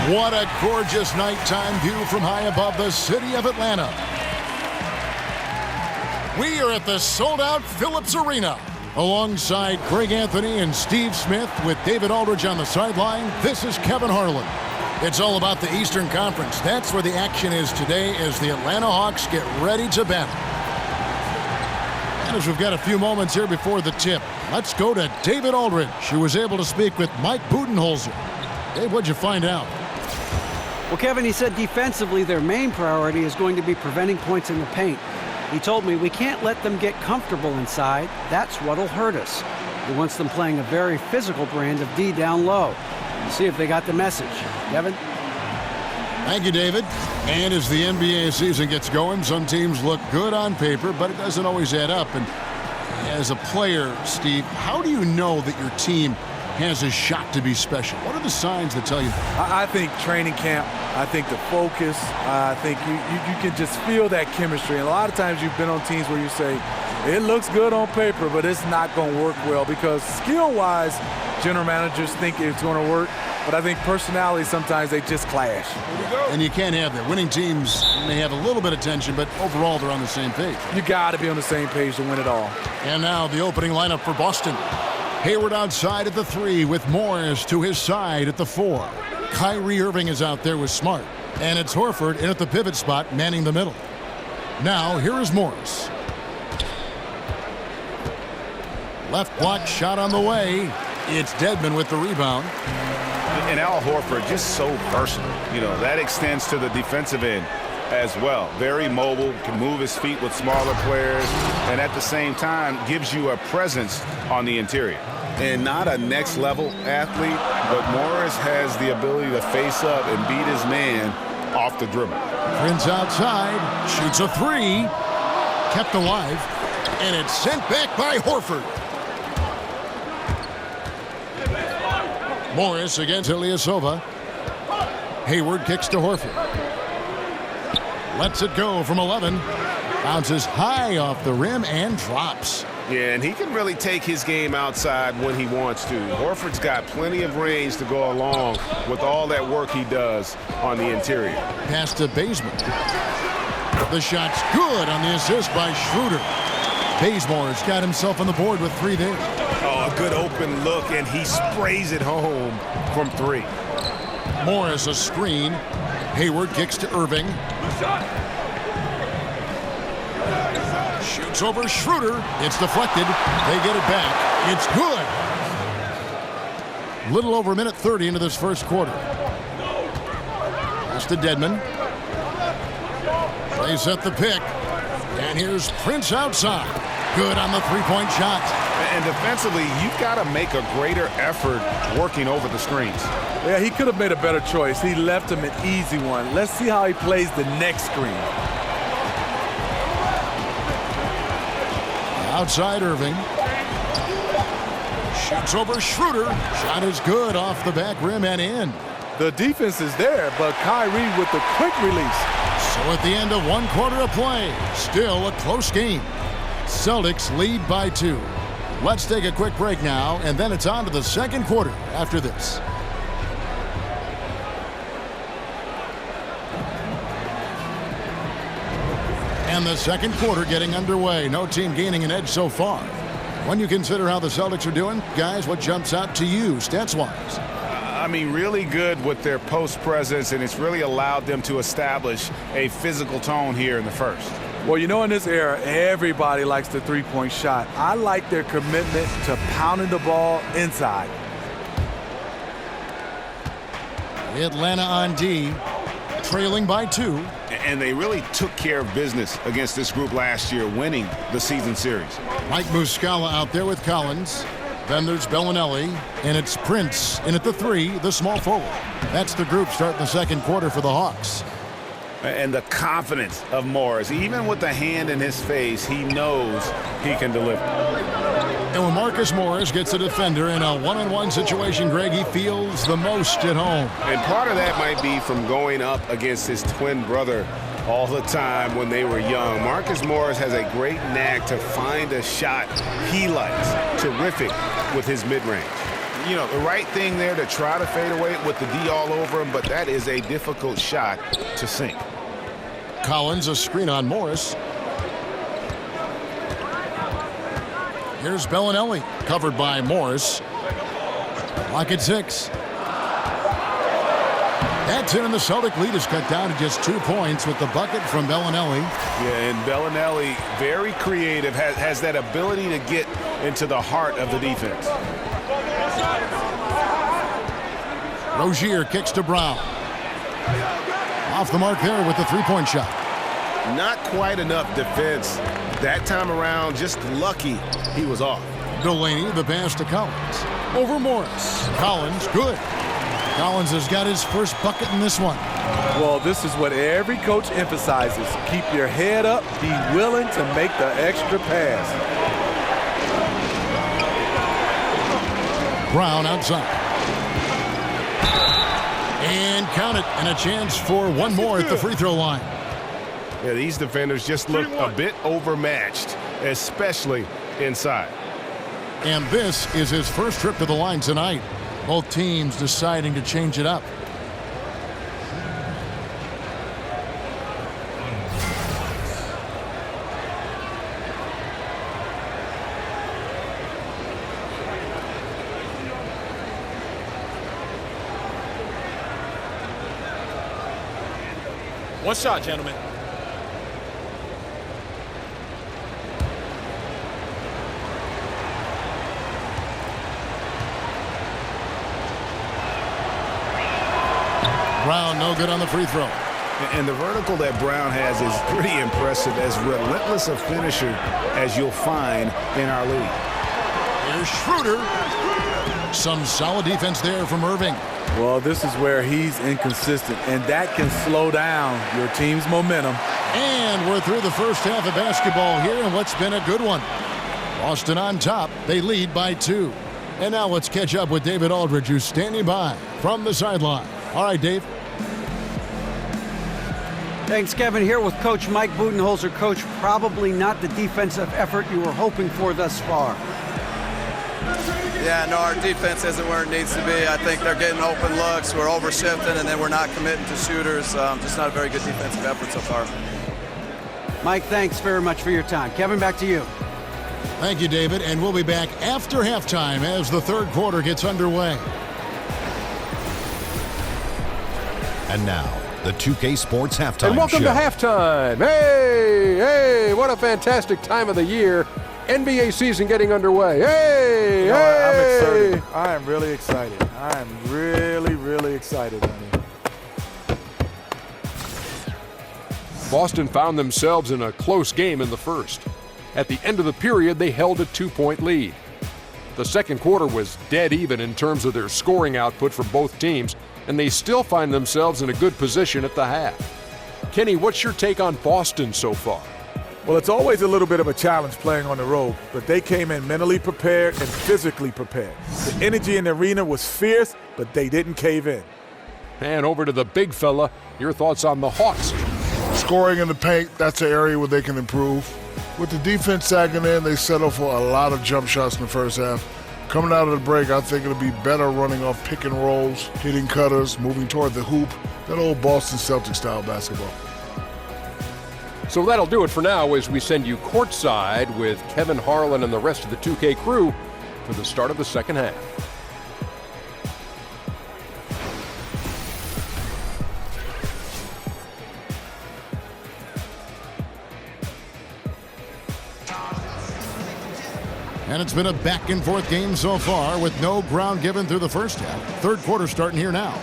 What a gorgeous nighttime view from high above the city of Atlanta. We are at the sold-out Phillips Arena. Alongside Greg Anthony and Steve Smith with David Aldridge on the sideline, this is Kevin Harlan. It's all about the Eastern Conference. That's where the action is today as the Atlanta Hawks get ready to battle. And as we've got a few moments here before the tip, let's go to David Aldridge, who was able to speak with Mike Budenholzer. Dave, what'd you find out? Well, Kevin, he said defensively their main priority is going to be preventing points in the paint. He told me we can't let them get comfortable inside. That's what'll hurt us. He wants them playing a very physical brand of D down low. We'll see if they got the message. Kevin? Thank you, David. And as the NBA season gets going, some teams look good on paper, but it doesn't always add up. And as a player, Steve, how do you know that your team has a shot to be special? What are the signs that tell you that? I think training camp, I think the focus, I think you can just feel that chemistry. And a lot of times you've been on teams where you say, it looks good on paper, but it's not going to work well because skill-wise, general managers think it's going to work. But I think personality, sometimes they just clash. And you can't have that. Winning teams may have a little bit of tension, but overall they're on the same page. You got to be on the same page to win it all. And now the opening lineup for Boston. Hayward outside at the 3 with Morris to his side at the 4. Kyrie Irving is out there with Smart. And it's Horford in at the pivot spot, manning the middle. Now here is Morris. Left block shot on the way. It's Dedmon with the rebound. And Al Horford just so versatile. You know, that extends to the defensive end as well. Very mobile, can move his feet with smaller players, and at the same time gives you a presence on the interior. And not a next-level athlete, but Morris has the ability to face up and beat his man off the dribble. Prince outside, shoots a 3, kept alive, and it's sent back by Horford. Morris against Ilyasova. Hayward kicks to Horford. Lets it go from 11. Bounces high off the rim and drops. Yeah, and he can really take his game outside when he wants to. Horford's got plenty of range to go along with all that work he does on the interior. Pass to Bazemore. The shot's good on the assist by Schroeder. Bazemore's got himself on the board with 3 there. Oh, a good open look, and he sprays it home from 3. Morris a screen. Hayward kicks to Irving. Shoots over Schroeder. It's deflected. They get it back. It's good. Little over a minute 30 into this first quarter. Pass to Dedmon. They set the pick. And here's Prince outside. Good on the three-point shot. And defensively, you've got to make a greater effort working over the screens. Yeah, he could have made a better choice. He left him an easy one. Let's see how he plays the next screen. Outside Irving. Shoots over Schroeder. Shot is good off the back rim and in. The defense is there, but Kyrie with the quick release. So at the end of 1 quarter of play, still a close game. Celtics lead by 2. Let's take a quick break now, and then it's on to the second quarter after this. And the second quarter getting underway. No team gaining an edge so far. When you consider how the Celtics are doing, guys, what jumps out to you stats-wise? I mean, really good with their post presence, and it's really allowed them to establish a physical tone here in the first. Well, you know, in this era, everybody likes the three-point shot. I like their commitment to pounding the ball inside. Atlanta on D, trailing by 2. And they really took care of business against this group last year, winning the season series. Mike Muscala out there with Collins. Then there's Bellinelli, and it's Prince in at the 3, the small forward. That's the group starting the second quarter for the Hawks. And the confidence of Morris, even with the hand in his face, he knows he can deliver. And when Marcus Morris gets a defender in a one-on-one situation, Greg, he feels the most at home. And part of that might be from going up against his twin brother all the time when they were young. Marcus Morris has a great knack to find a shot he likes. Terrific with his mid-range. You know, the right thing there to try to fade away with the D all over him, but that is a difficult shot to sink. Collins, a screen on Morris. Here's Bellinelli, covered by Morris. Lock at 6. That's it, and the Celtic lead is cut down to just 2 points with the bucket from Bellinelli. Yeah, and Bellinelli, very creative, has that ability to get into the heart of the defense. Rozier kicks to Brown. Off the mark there with the three-point shot. Not quite enough defense that time around. Just lucky he was off. Delaney, the pass to Collins. Over Morris. Collins, good. Collins has got his first bucket in this one. Well, this is what every coach emphasizes. Keep your head up. Be willing to make the extra pass. Brown outside. And count it, and a chance for one more at the free throw line. Yeah, these defenders just look a bit overmatched, especially inside. And this is his first trip to the line tonight. Both teams deciding to change it up. One shot, gentlemen. Brown, no good on the free throw. And the vertical that Brown has is pretty impressive, as relentless a finisher as you'll find in our league. Here's Schroeder. Some solid defense there from Irving. Well, this is where he's inconsistent, and that can slow down your team's momentum. And we're through the first half of basketball here, and what's been a good one. Boston on top. They lead by 2. And now let's catch up with David Aldridge, who's standing by from the sideline. All right, Dave. Thanks, Kevin. Here with Coach Mike Budenholzer. Coach, probably not the defensive effort you were hoping for thus far. Yeah, no, our defense isn't where it needs to be. I think they're getting open looks. We're overshifting, and then we're not committing to shooters. Just not a very good defensive effort so far. Mike, thanks very much for your time. Kevin, back to you. Thank you, David. And we'll be back after halftime as the third quarter gets underway. And now, the 2K Sports Halftime And welcome Show. to halftime. Hey, what a fantastic time of the year. NBA season getting underway. Hey, I'm excited. I am really excited. I am really, really excited, honey. Boston found themselves in a close game in the first. At the end of the period, they held a 2-point lead. The second quarter was dead even in terms of their scoring output for both teams, and they still find themselves in a good position at the half. Kenny, what's your take on Boston so far? Well, it's always a little bit of a challenge playing on the road, but they came in mentally prepared and physically prepared. The energy in the arena was fierce, but they didn't cave in. And over to the big fella, your thoughts on the Hawks. Scoring in the paint, that's an area where they can improve. With the defense sagging in, they settle for a lot of jump shots in the first half. Coming out of the break, I think it'll be better running off pick and rolls, hitting cutters, moving toward the hoop, that old Boston Celtics style basketball. So that'll do it for now as we send you courtside with Kevin Harlan and the rest of the 2K crew for the start of the second half. And it's been a back-and-forth game so far with no ground given through the first half. Third quarter starting here now.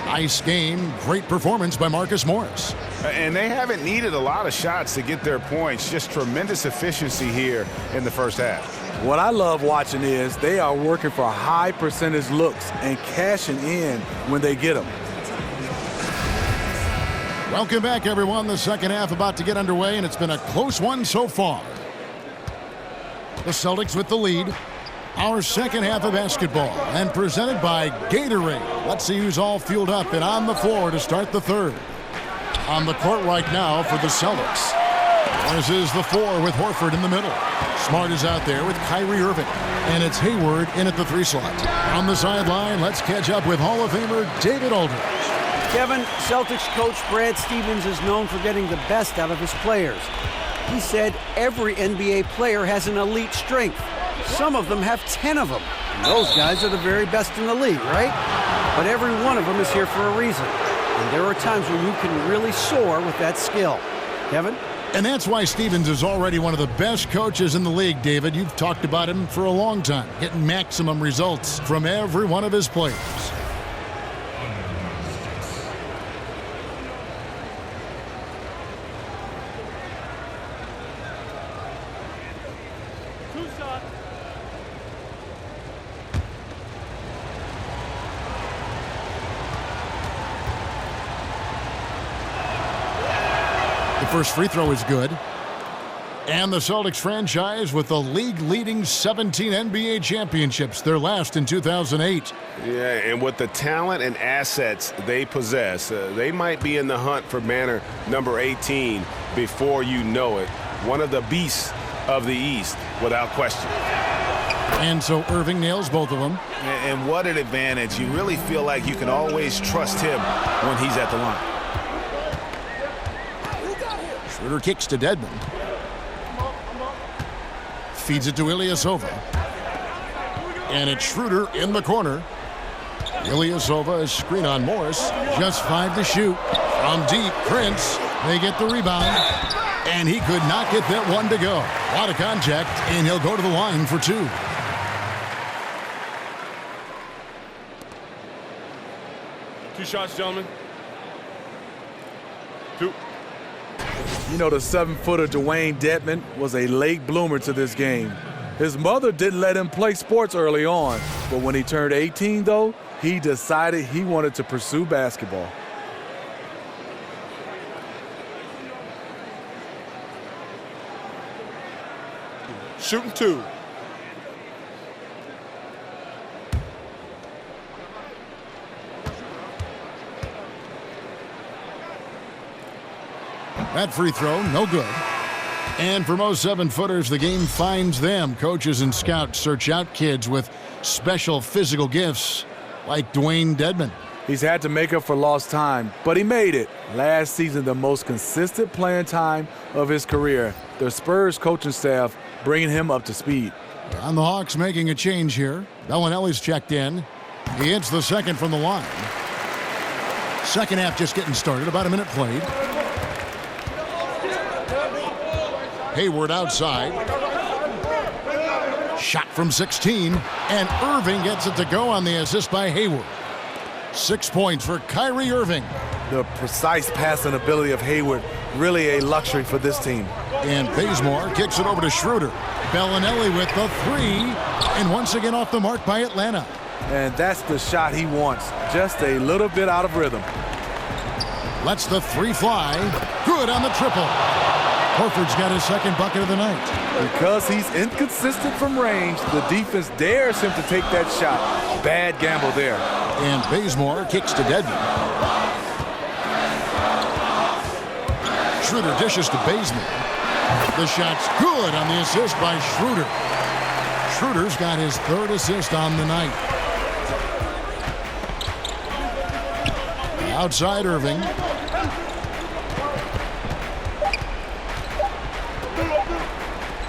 Nice game, great performance by Marcus Morris. And they haven't needed a lot of shots to get their points. Just tremendous efficiency here in the first half. What I love watching is they are working for high percentage looks and cashing in when they get them. Welcome back, everyone. The second half about to get underway, and it's been a close one so far. The Celtics with the lead. Our second half of basketball, and presented by Gatorade. Let's see who's all fueled up and on the floor to start the third. On the court right now for the Celtics. This is the 4 with Horford in the middle. Smart is out there with Kyrie Irving. And it's Hayward in at the 3 slot. On the sideline, let's catch up with Hall of Famer David Aldridge. Kevin, Celtics coach Brad Stevens is known for getting the best out of his players. He said every NBA player has an elite strength. Some of them have 10 of them. And those guys are the very best in the league, right? But every one of them is here for a reason. And there are times when you can really soar with that skill. Kevin? And that's why Stevens is already one of the best coaches in the league, David. You've talked about him for a long time, getting maximum results from every one of his players. First free throw is good. And the Celtics franchise with the league-leading 17 NBA championships, their last in 2008. Yeah, and with the talent and assets they possess, they might be in the hunt for banner number 18 before you know it. One of the beasts of the East, without question. And so Irving nails both of them. And what an advantage. You really feel like you can always trust him when he's at the line. Schroeder kicks to Dedmon. Feeds it to Ilyasova. And it's Schroeder in the corner. Ilyasova is screen on Morris. Just 5 to shoot. From deep, Prince. They get the rebound. And he could not get that one to go. A lot of contact, and he'll go to the line for 2. Two shots, gentlemen. 2. You know, the 7-footer Dwayne Dedmon was a late bloomer to this game. His mother didn't let him play sports early on, but when he turned 18, though, he decided he wanted to pursue basketball. Shooting 2. That free throw, no good. And for most 7-footers, the game finds them. Coaches and scouts search out kids with special physical gifts like Dwayne Dedmon. He's had to make up for lost time, but he made it. Last season, the most consistent playing time of his career. The Spurs coaching staff bringing him up to speed. And the Hawks making a change here. Bellinelli's checked in. He hits the second from the line. Second half just getting started, about a minute played. Hayward outside. Shot from 16, and Irving gets it to go on the assist by Hayward. 6 points for Kyrie Irving. The precise passing ability of Hayward, really a luxury for this team. And Bazemore kicks it over to Schroeder. Bellinelli with the 3, and once again off the mark by Atlanta. And that's the shot he wants, just a little bit out of rhythm. Lets the 3 fly. Good on the triple. Horford's got his second bucket of the night. Because he's inconsistent from range, the defense dares him to take that shot. Bad gamble there. And Bazemore kicks to Dedmon. Schroeder dishes to Bazemore. The shot's good on the assist by Schroeder. Schroeder's got his 3rd assist on the night. Outside Irving.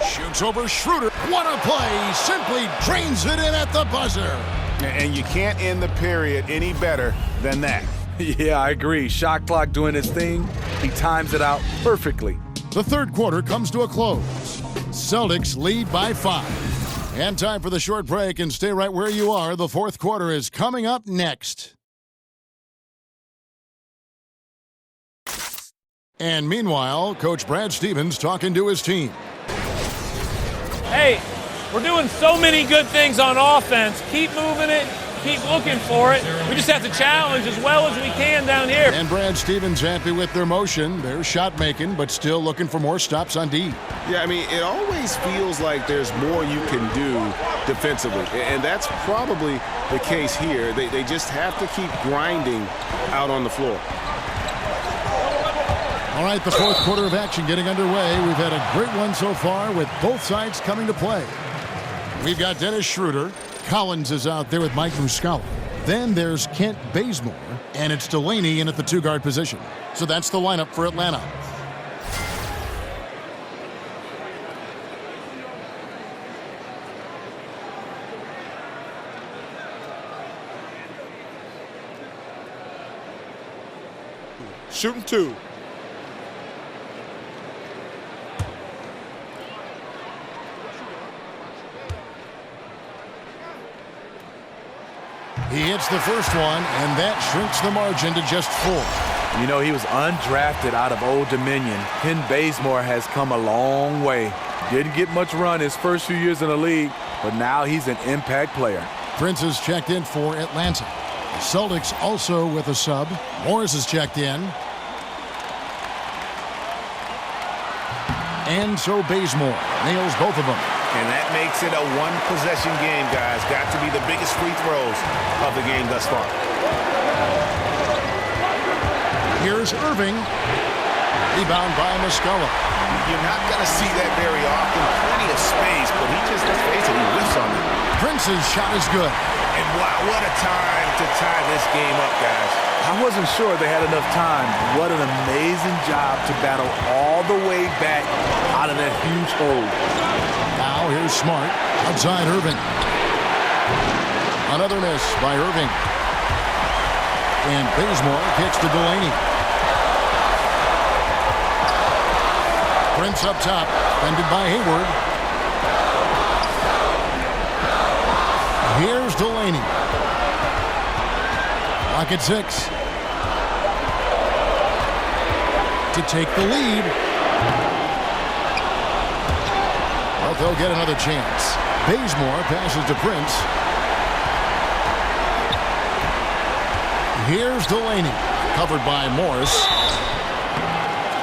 Shoots over Schroeder. What a play. Simply drains it in at the buzzer. And you can't end the period any better than that. Yeah, I agree. Shot clock doing his thing. He times it out perfectly. The third quarter comes to a close. Celtics lead by 5. And time for the short break, and stay right where you are. The fourth quarter is coming up next. And meanwhile, Coach Brad Stevens talking to his team. Hey, we're doing so many good things on offense. Keep moving it. Keep looking for it. We just have to challenge as well as we can down here. And Brad Stevens happy with their motion. They're shot making, but still looking for more stops on D. Yeah, I mean, it always feels like there's more you can do defensively. And that's probably the case here. They just have to keep grinding out on the floor. All right, the fourth quarter of action getting underway. We've had a great one so far with both sides coming to play. We've got Dennis Schroeder. Collins is out there with Mike Muscala. Then there's Kent Bazemore, and it's Delaney in at the two-guard position. So that's the lineup for Atlanta. Shooting 2. He hits the first one, and that shrinks the margin to just 4. You know, he was undrafted out of Old Dominion. Kent Bazemore has come a long way. Didn't get much run his first few years in the league, but now he's an impact player. Prince is checked in for Atlanta. The Celtics also with a sub. Morris is checked in. And so Bazemore nails both of them. And that makes it a one-possession game, guys. Got to be the biggest free throws of the game thus far. Here's Irving. Rebound by Muscala. You're not going to see that very often. Plenty of space, but he just, let's face it, he whiffs on it. Prince's shot is good. And wow, what a time to tie this game up, guys. I wasn't sure they had enough time. What an amazing job to battle all the way back out of that huge hole. Now here's Smart outside Irving. Another miss by Irving. And Bazemore kicks to Delaney. Prince up top, defended by Hayward. Here's Delaney. Clock at 6. To take the lead. Well, they'll get another chance. Bazemore passes to Prince. Here's Delaney, covered by Morris.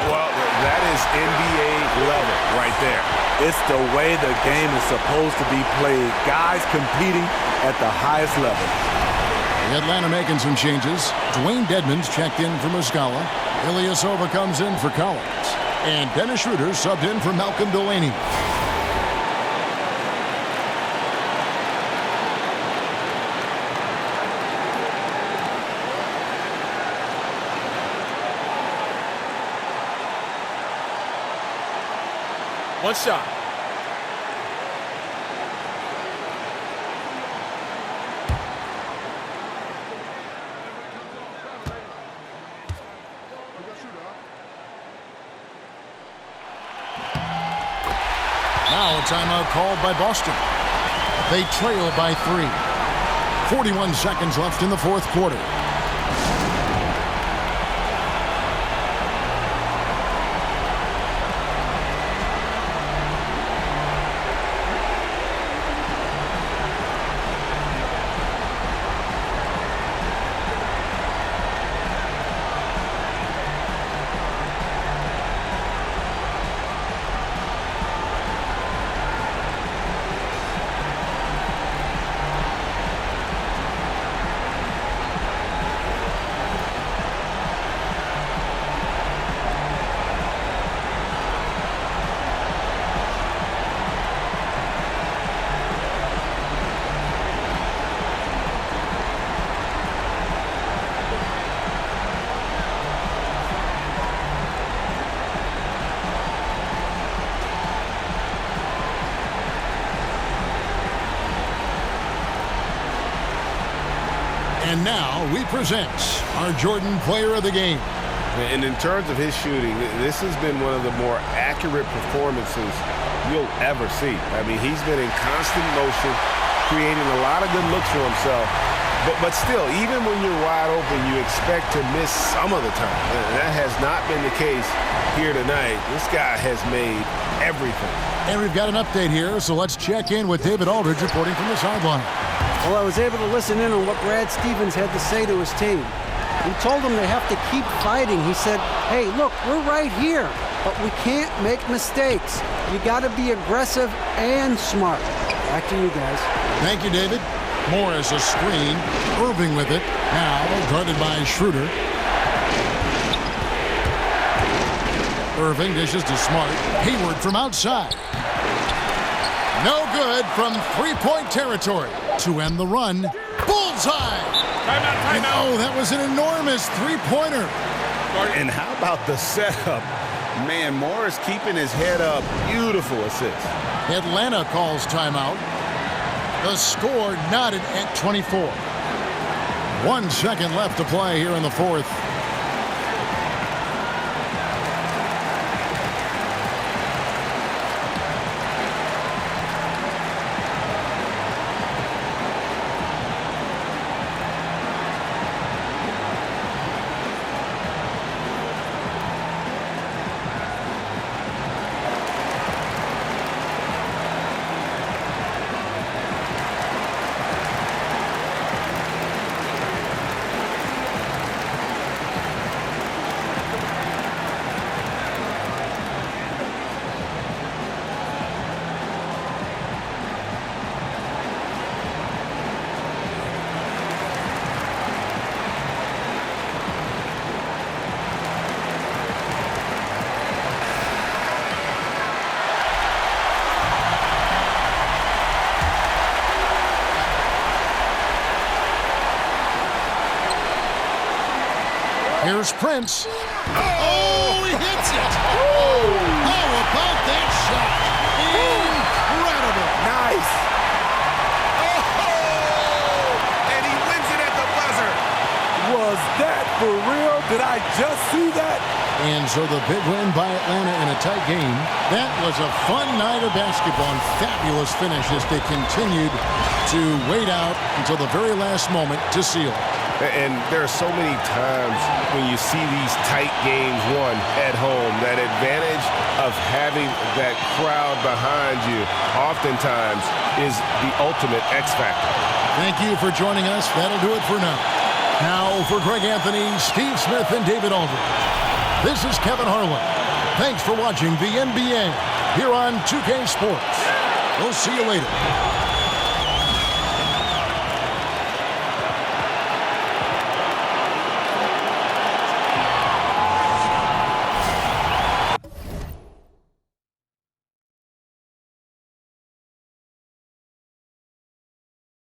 Well, that is NBA level right there. It's the way the game is supposed to be played. Guys competing at the highest level. The Atlanta making some changes. Dwayne Dedmon's checked in for Muscala. Ilyasova comes in for Collins. And Dennis Schroeder subbed in for Malcolm Delaney. One shot. Now a timeout called by Boston. They trail by 3. 41 seconds left in the fourth quarter. And now we present our Jordan Player of the Game. And in terms of his shooting, this has been one of the more accurate performances you'll ever see. I mean, he's been in constant motion, creating a lot of good looks for himself. But still, even when you're wide open, you expect to miss some of the time. And that has not been the case here tonight. This guy has made everything. And we've got an update here, so let's check in with David Aldridge reporting from the sideline. Well, I was able to listen in on what Brad Stevens had to say to his team. He told them they have to keep fighting. He said, hey, look, we're right here, but we can't make mistakes. You got to be aggressive and smart. Back to you guys. Thank you, David. Morris a screen. Irving with it. Now guarded by Schroeder. Irving dishes to Smart. Hayward from outside. No good from three-point territory. To end the run, bullseye! And oh, that was an enormous three-pointer. And how about the setup? Man, Morris keeping his head up. Beautiful assist. Atlanta calls timeout. The score knotted at 24. 1 second left to play here in the fourth. Here's Prince. Oh, he hits it! How about that shot? Incredible! Nice! Oh! And he wins it at the buzzer. Was that for real? Did I just see that? And so the big win by Atlanta in a tight game. That was a fun night of basketball and fabulous finish as they continued to wait out until the very last moment to seal. And there are so many times when you see these tight games won at home, that advantage of having that crowd behind you oftentimes is the ultimate X factor. Thank you for joining us. That'll do it for now. Now for Greg Anthony, Steve Smith, and David Aldridge. This is Kevin Harlan. Thanks for watching the NBA here on 2K Sports. We'll see you later.